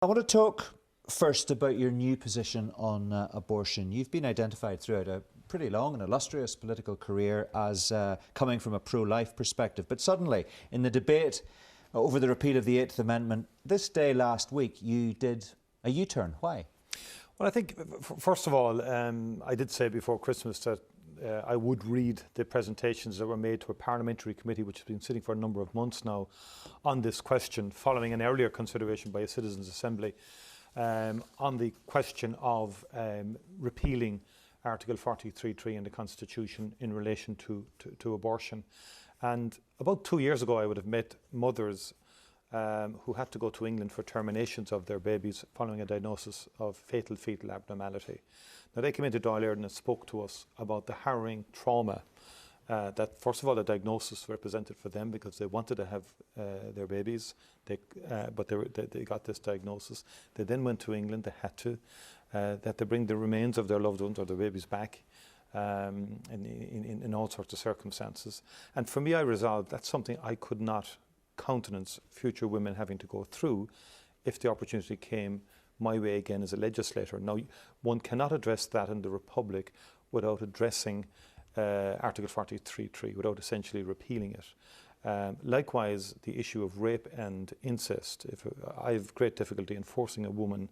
I want to talk first about your new position on abortion. You've been identified throughout a pretty long and illustrious political career as coming from a pro-life perspective. But suddenly, in the debate over the repeal of the 8th Amendment, this day last week, you did a U-turn. Why? Well, I think, first of all, I did say before Christmas that I would read the presentations that were made to a parliamentary committee which has been sitting for a number of months now on this question, following an earlier consideration by a Citizens' Assembly on the question of repealing Article 43.3 in the Constitution in relation to abortion. And about 2 years ago, I would have met mothers who had to go to England for terminations of their babies following a diagnosis of fatal fetal abnormality. Now, they came into Dáil Éireann and spoke to us about the harrowing trauma that, first of all, the diagnosis represented for them, because they wanted to have their babies, but they got this diagnosis. They then went to England, they had to, that they bring the remains of their loved ones or their babies back in all sorts of circumstances. And for me, I resolved that's something I could not countenance future women having to go through if the opportunity came my way again as a legislator. Now, one cannot address that in the Republic without addressing Article 43.3, without essentially repealing it. Likewise, the issue of rape and incest. I have great difficulty in forcing a woman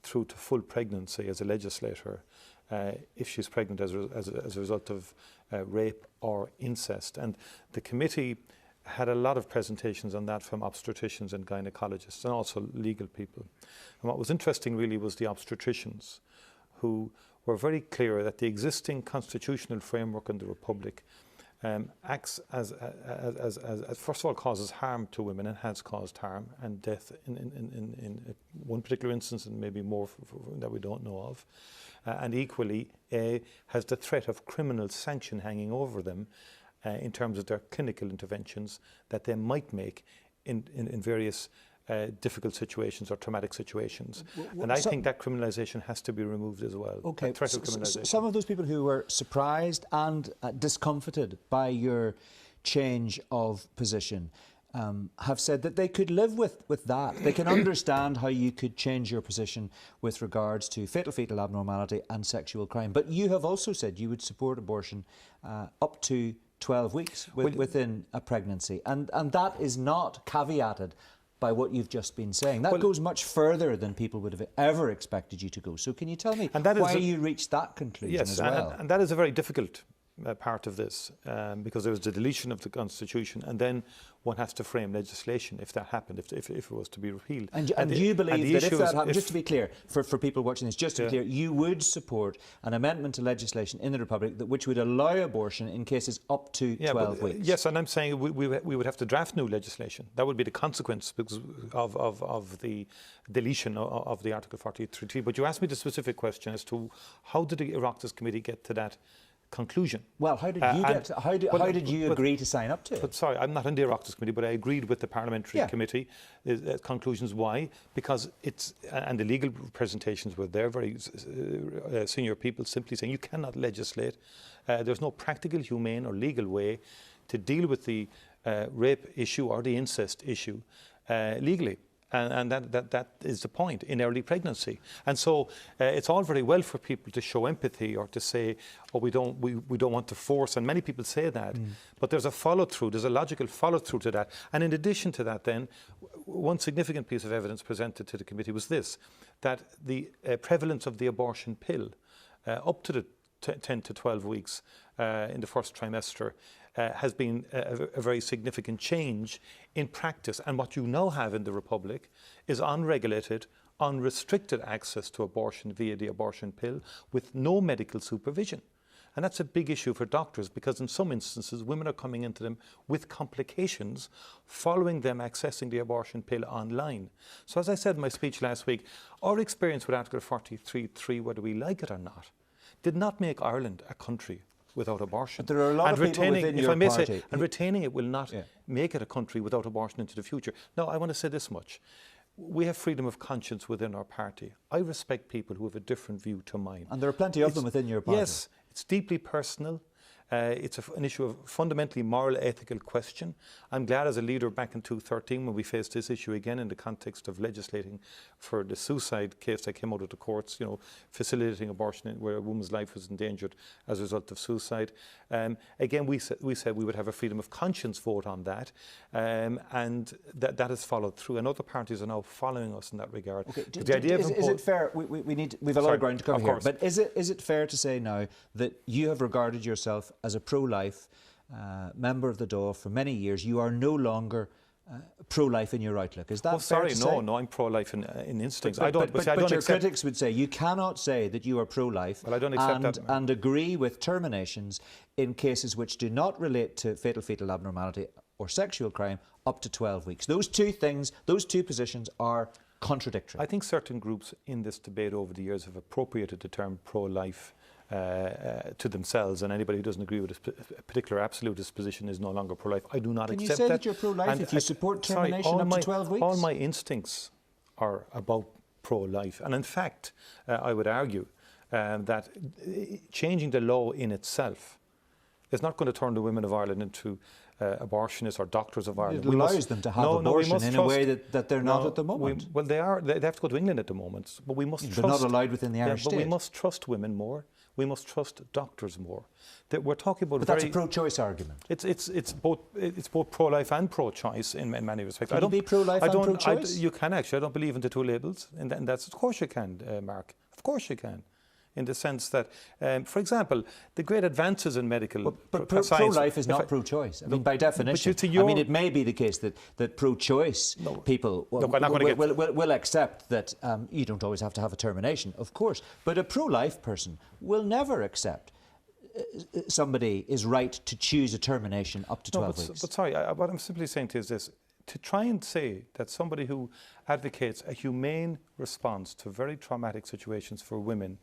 through to full pregnancy as a legislator if she's pregnant as a result of rape or incest. And the committee had a lot of presentations on that from obstetricians and gynecologists and also legal people. And what was interesting really was the obstetricians, who were very clear that the existing constitutional framework in the Republic acts as first of all, causes harm to women and has caused harm and death in one particular instance, and maybe more that we don't know of. And equally, has the threat of criminal sanction hanging over them in terms of their clinical interventions that they might make in various difficult situations or traumatic situations. And I think that criminalisation has to be removed as well. Okay, threat of criminalisation. Some of those people who were surprised and discomfited by your change of position have said that they could live with that. They can understand how you could change your position with regards to fatal fetal abnormality and sexual crime. But you have also said you would support abortion up to 12 weeks within a pregnancy. And that is not caveated by what you've just been saying. That goes much further than people would have ever expected you to go. So can you tell me why you reached that conclusion as well? And that is a very difficult part of this, because there was the deletion of the Constitution, and then one has to frame legislation if that happened, if it was to be repealed. And do you believe that if that happened, just to be clear, for people watching this, just to be clear, you would support an amendment to legislation in the Republic which would allow abortion in cases up to 12 weeks? Yes, and I'm saying we would have to draft new legislation. That would be the consequence because of the deletion of the Article 43. But you asked me the specific question as to how did the Oireachtas Committee get to that conclusion. Well, how did you agree to sign up to it? But sorry, I'm not in the Oireachtas Committee, but I agreed with the parliamentary committee conclusions. Why? Because and the legal presentations were there, very senior people simply saying you cannot legislate. There's no practical, humane or legal way to deal with the rape issue or the incest issue legally. And that is the point in early pregnancy. And so it's all very well for people to show empathy or to say, oh, we don't want to force, and many people say that, but there's a follow-through, there's a logical follow-through to that. And in addition to that then, one significant piece of evidence presented to the committee was this, that the prevalence of the abortion pill up to the 10 to 12 weeks in the first trimester has been a very significant change in practice. And what you now have in the Republic is unregulated, unrestricted access to abortion via the abortion pill with no medical supervision. And that's a big issue for doctors, because in some instances women are coming into them with complications following them accessing the abortion pill online. So as I said in my speech last week, our experience with Article 43.3, whether we like it or not, did not make Ireland a country without abortion. But there are a lot of people within your party. And retaining it will not make it a country without abortion into the future. Now, I want to say this much. We have freedom of conscience within our party. I respect people who have a different view to mine. And there are plenty of them within your party. Yes, it's deeply personal. It's an issue of fundamentally moral, ethical question. I'm glad as a leader back in 2013 when we faced this issue again in the context of legislating for the suicide case that came out of the courts, facilitating abortion where a woman's life was endangered as a result of suicide. Again, we said we would have a freedom of conscience vote on that, and that has followed through. And other parties are now following us in that regard. Okay. Is it fair? We've a lot of ground to cover here. But is it fair to say now that you have regarded yourself as a pro-life member of the Dáil for many years? You are no longer pro-life in your outlook. Is that fair to say? No, I'm pro-life in instincts. But your critics would say you cannot say that you are pro-life and agree with terminations in cases which do not relate to fatal fetal abnormality or sexual crime up to 12 weeks. Those two things, those two positions are contradictory. I think certain groups in this debate over the years have appropriated the term pro-life to themselves, and anybody who doesn't agree with a particular absolutist position is no longer pro-life. I do not accept that. Can you say that you're pro-life if you support termination up to 12 weeks? All my instincts are about pro-life, and in fact, I would argue that changing the law in itself is not going to turn the women of Ireland into abortionists or doctors of Ireland. It allows them to have abortion in a way that they're not at the moment. They have to go to England at the moment, but we must trust. They're not allowed within the Irish state. But we must trust women more. We must trust doctors more. We're talking about. But that's a pro-choice argument. It's both pro-life and pro-choice in many respects. Can you be pro-life and pro-choice? You can actually. I don't believe in the two labels, and that's of course you can, Mark. Of course you can. In the sense that, for example, the great advances in medical but pro-life is not pro-choice. I mean, by definition. It may be the case that pro-choice people will accept that you don't always have to have a termination, of course. But a pro-life person will never accept somebody is right to choose a termination up to 12 weeks. But sorry, what I'm simply saying to you is this. To try and say that somebody who advocates a humane response to very traumatic situations for women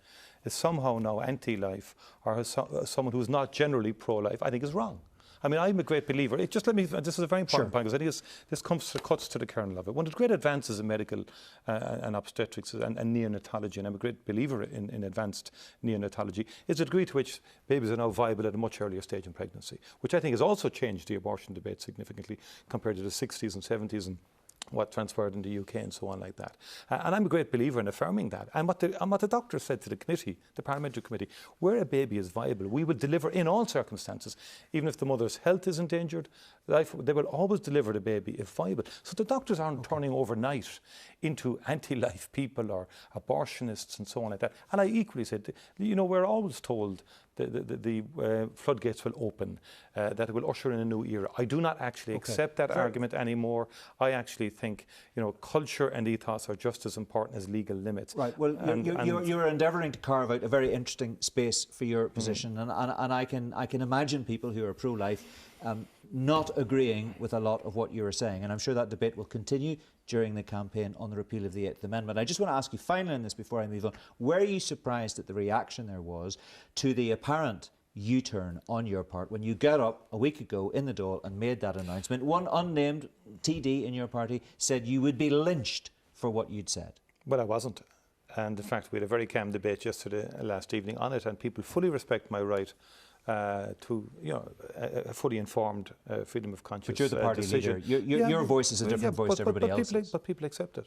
is somehow now anti-life or someone who's not generally pro-life, I think is wrong. I mean, I'm a great believer. This is a very important point because I think this cuts to the kernel of it. One of the great advances in medical and obstetrics and neonatology, and I'm a great believer in advanced neonatology, is the degree to which babies are now viable at a much earlier stage in pregnancy, which I think has also changed the abortion debate significantly compared to the 60s and 70s and what transpired in the UK and so on like that. And I'm a great believer in affirming that. And what the doctor said to the committee, the parliamentary committee, where a baby is viable, we will deliver in all circumstances, even if the mother's health is endangered, they will always deliver the baby if viable. So the doctors aren't turning overnight into anti-life people or abortionists and so on like that. And I equally said, we're always told the floodgates will open, that it will usher in a new era. I do not actually accept that argument anymore. I actually think, culture and ethos are just as important as legal limits. Right. Well, you're endeavouring to carve out a very interesting space for your position, and I can imagine people who are pro-life not agreeing with a lot of what you are saying, and I'm sure that debate will continue during the campaign on the repeal of the 8th Amendment. I just want to ask you finally on this before I move on, were you surprised at the reaction there was to the apparent U-turn on your part when you got up a week ago in the Dáil and made that announcement? One unnamed TD in your party said you would be lynched for what you'd said. Well, I wasn't. And in fact, we had a very calm debate last evening on it, and people fully respect my right to a fully informed freedom of conscience. But you're the party leader. Your voice is a different voice to everybody else's. But people accept it.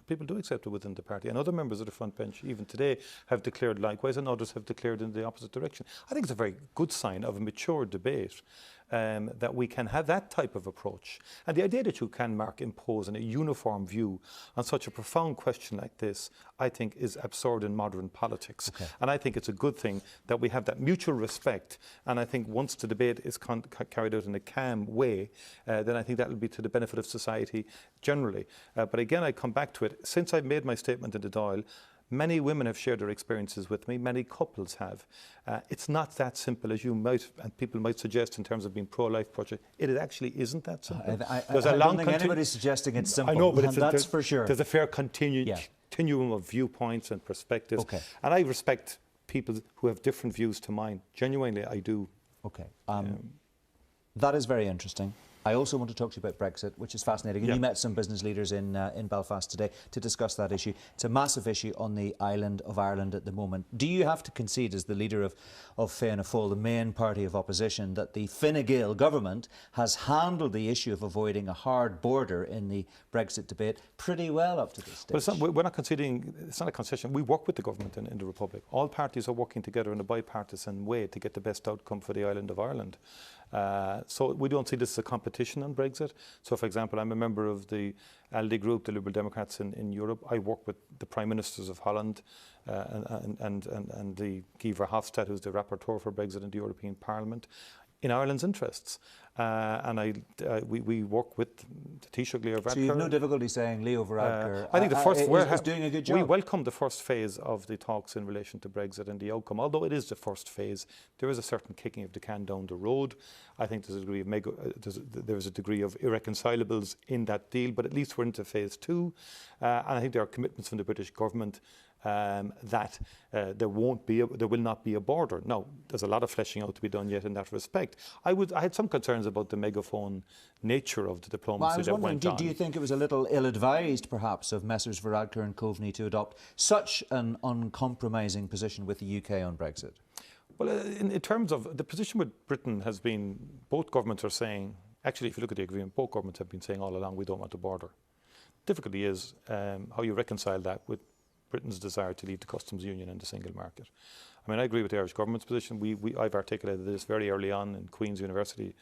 People do accept it within the party. And other members of the front bench, even today, have declared likewise, and others have declared in the opposite direction. I think it's a very good sign of a mature debate that we can have that type of approach. And the idea that you can, Mark, impose a uniform view on such a profound question like this, I think is absurd in modern politics. And I think it's a good thing that we have that mutual respect. And I think once the debate is carried out in a calm way, then I think that will be to the benefit of society generally. But again, I come back to it. Since I've made my statement in the Dáil, many women have shared their experiences with me, many couples have. It's not that simple as you might, and people might suggest in terms of being pro-life project. It actually isn't that simple. I don't think anybody's suggesting it's simple. I know, but that's for sure. There's a fair continuum of viewpoints and perspectives. And I respect people who have different views to mine. Genuinely, I do. That is very interesting. I also want to talk to you about Brexit, which is fascinating. And Yeah. you met some business leaders in Belfast today to discuss that issue. It's a massive issue on the island of Ireland at the moment. Do you have to concede, as the leader of Fianna Fáil, the main party of opposition, that the Fine Gael government has handled the issue of avoiding a hard border in the Brexit debate pretty well up to this stage? But it's not, we're not conceding, it's not a concession. We work with the government in the Republic. All parties are working together in a bipartisan way to get the best outcome for the island of Ireland. So we don't see this as a competition on Brexit. So, for example, I'm a member of the ALDE group, the Liberal Democrats in Europe. I work with the Prime Ministers of Holland and the Guy Verhofstadt, who's the rapporteur for Brexit in the European Parliament, in Ireland's interests. We work with the Taoiseach Leo Varadkar. So you have no difficulty saying Leo Varadkar I think the first is doing a good job? We welcome the first phase of the talks in relation to Brexit and the outcome. Although it is the first phase, there is a certain kicking of the can down the road. I think there's a degree of there's a degree of irreconcilables in that deal, but at least we're into phase 2. And I think there are commitments from the British government that there will not be a border. Now, there's a lot of fleshing out to be done yet in that respect. I had some concerns about the megaphone nature of the diplomacy that went on. Do you think it was a little ill-advised, perhaps, of Messrs Varadkar and Coveney to adopt such an uncompromising position with the UK on Brexit? Well, in terms of the position with Britain has been, both governments are saying, actually, if you look at the agreement, both governments have been saying all along, we don't want a border. Difficulty is how you reconcile that with Britain's desire to leave the customs union and the single market. I mean, I agree with the Irish government's position. I've articulated this very early on in Queen's University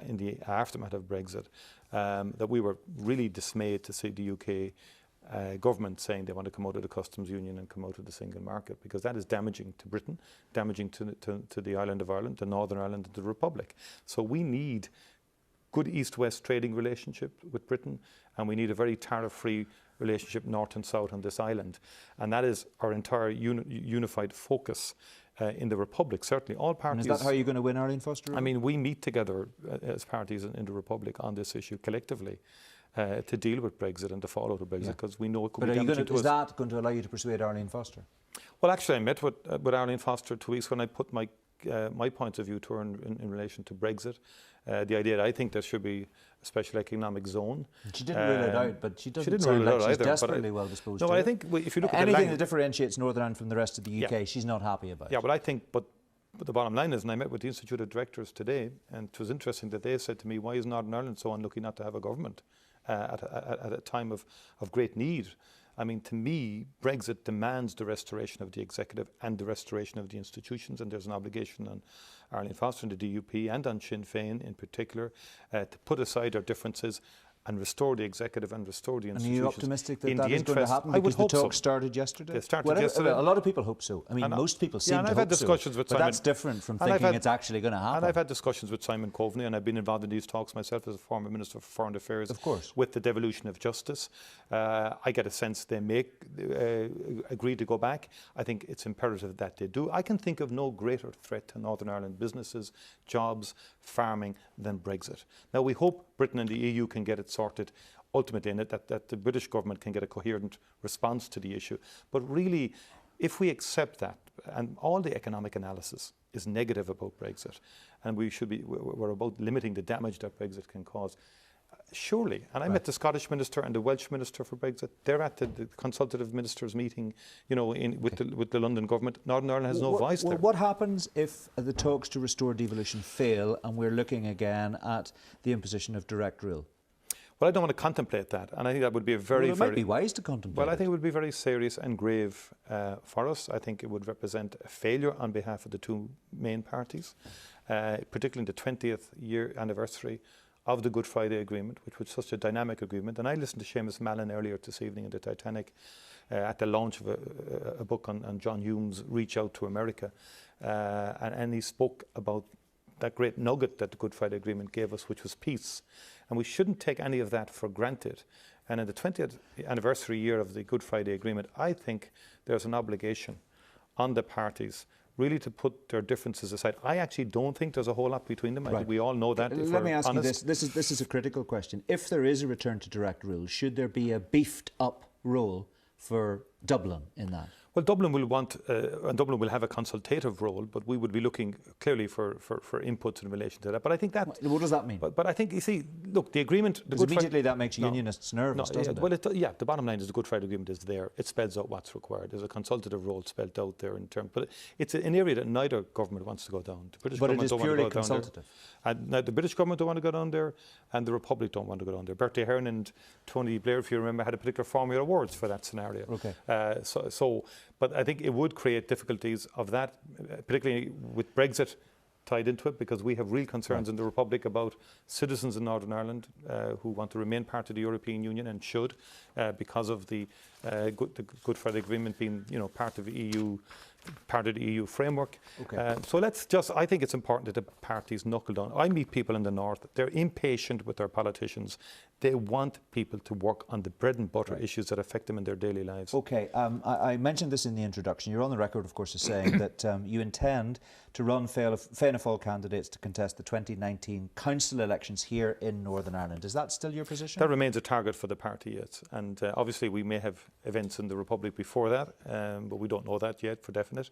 in the aftermath of Brexit, that we were really dismayed to see the UK government saying they want to come out of the customs union and come out of the single market, because that is damaging to Britain, damaging to the island of Ireland, the Northern Ireland, and the Republic. So we need good East-West trading relationship with Britain, and we need a very tariff-free relationship north and south on this island. And that is our entire unified focus in the Republic. Certainly all parties... And is that how you're going to win, Arlene Foster? I mean, we meet together as parties in the Republic on this issue collectively to deal with Brexit and the fallout of Brexit, because we know it could be damaging to us. Is that going to allow you to persuade Arlene Foster? Well, actually, I met with Arlene Foster 2 weeks when I put my points of view to her in relation to Brexit. The idea that I think there should be a special economic zone. She didn't rule it out, but she doesn't rule sound it like out she's either, desperately well disposed to No, it. I think if you look at anything that differentiates Northern Ireland from the rest of the UK, she's not happy about. Yeah, but I think, but the bottom line is, and I met with the Institute of Directors today, and it was interesting that they said to me, why is Northern Ireland so unlucky not to have a government at a time of great need? I mean, to me, Brexit demands the restoration of the executive and the restoration of the institutions, and there's an obligation on Arlene Foster and the DUP and on Sinn Féin in particular to put aside our differences and restore the executive and restore the institutions. And are you optimistic that that is going to happen? I would hope the talks started yesterday. They started yesterday. A lot of people hope so. I mean, most people seem to hope so. I've had discussions with Simon, but that's different from thinking it's actually going to happen. And I've had discussions with Simon Coveney, and I've been involved in these talks myself as a former Minister for Foreign Affairs. Of course. With the devolution of justice. I get a sense they may agree to go back. I think it's imperative that they do. I can think of no greater threat to Northern Ireland businesses, jobs, farming than Brexit. Now, we hope Britain and the EU can get it sorted ultimately in it, that the British government can get a coherent response to the issue. But really, if we accept that, and all the economic analysis is negative about Brexit, and we're about limiting the damage that Brexit can cause, surely, and I met the Scottish Minister and the Welsh Minister for Brexit, they're at the consultative ministers meeting, you know, with the London government. Northern Ireland has no voice there. What happens if the talks to restore devolution fail and we're looking again at the imposition of direct rule? Well, I don't want to contemplate that, and I think that would be a very, it might be wise to contemplate. Well, I think it would be very serious and grave for us. I think it would represent a failure on behalf of the two main parties, particularly in the 20th year anniversary of the Good Friday Agreement, which was such a dynamic agreement. And I listened to Seamus Mallon earlier this evening in the Titanic at the launch of a book on John Hume's Reach Out to America, and he spoke about that great nugget that the Good Friday Agreement gave us, which was peace. And we shouldn't take any of that for granted. And in the 20th anniversary year of the Good Friday Agreement, I think there's an obligation on the parties really to put their differences aside. I actually don't think there's a whole lot between them. I think we all know that. Let me ask you this. This is a critical question. If there is a return to direct rule, should there be a beefed up role for Dublin in that? Well, Dublin will want, and Dublin will have a consultative role, but we would be looking clearly for inputs in relation to that. But I think that... What does that mean? But I think, you see, look, the agreement... Because immediately that makes unionists nervous, doesn't it? Well, the bottom line is the Good Friday Agreement is there. It spells out what's required. There's a consultative role spelled out there in terms... But it's an area that neither government wants to go down. The British government don't want to go consultative. down there. And now the British government don't want to go down there, and the Republic don't want to go down there. Bertie Ahern and Tony Blair, if you remember, had a particular formula of words for that scenario. Okay. But I think it would create difficulties of that, particularly with Brexit tied into it, because we have real concerns in the Republic about citizens in Northern Ireland who want to remain part of the European Union and should, because of the Good Friday Agreement being, part of the EU framework. Okay. I think it's important that the parties knuckle down. I meet people in the north, they're impatient with their politicians. They want people to work on the bread and butter issues that affect them in their daily lives. Okay, I mentioned this in the introduction. You're on the record, of course, as saying that you intend to run Fianna Fáil candidates to contest the 2019 council elections here in Northern Ireland. Is that still your position? That remains a target for the party, yes. And obviously we may have events in the Republic before that, but we don't know that yet for definite.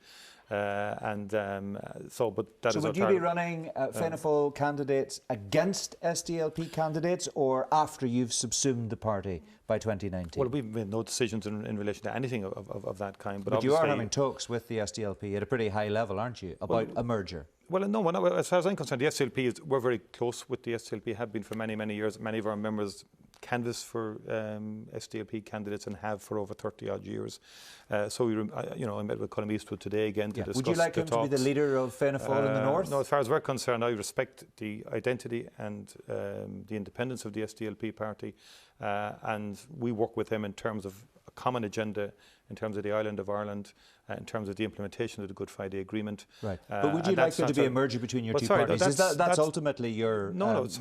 But that is our target. So would you be running Fianna Fáil candidates against SDLP candidates or after you've subsumed the party by 2019? Well, we've made no decisions in relation to anything of that kind. But you are having talks with the SDLP at a pretty high level, aren't you, about a merger? Well, no, as far as I'm concerned, the SDLP we're very close with the SDLP, have been for many, many years. Many of our members canvass for SDLP candidates and have for over 30 odd years. I met with Colm Eastwood today again to discuss. Would you like him to be the leader of Fianna Fáil in the north? No, as far as we're concerned, I respect the identity and the independence of the SDLP party, and we work with him in terms of a common agenda, in terms of the island of Ireland, in terms of the implementation of the Good Friday Agreement. Right. But would you like there to be a merger between your two parties? That's ultimately your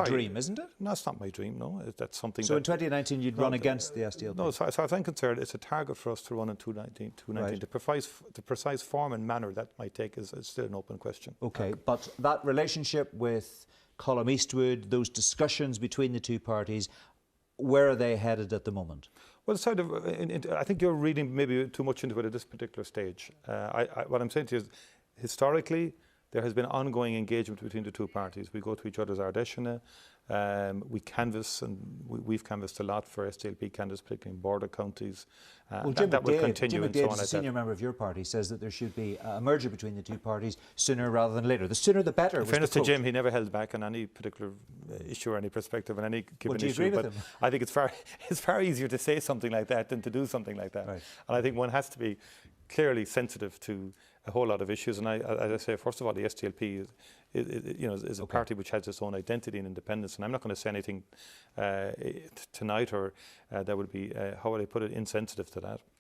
dream, isn't it? No, it's not my dream, no. That's something. So in 2019 you'd run against the SDLP? No, as far as I'm concerned, it's a target for us to run in 2019. Right. The precise form and manner that might take is still an open question. Okay, but that relationship with Colm Eastwood, those discussions between the two parties, where are they headed at the moment? Well, I think you're reading maybe too much into it at this particular stage. What I'm saying to you is, historically, there has been ongoing engagement between the two parties. We go to each other's Ardeshina, we canvass, and we've canvassed a lot for SDLP candidates, particularly in border counties. That will continue. Jim McDaid, a senior member of your party, says that there should be a merger between the two parties sooner rather than later. The sooner the better. In fairness to Jim, he never held back on any particular issue or any perspective on any given issue. Agree with him? I think it's far easier to say something like that than to do something like that. Right. And I think one has to be clearly sensitive to a whole lot of issues. And as I say, first of all, the SDLP is a party which has its own identity and independence. And I'm not going to say anything tonight or that would be, how would I put it, insensitive to that.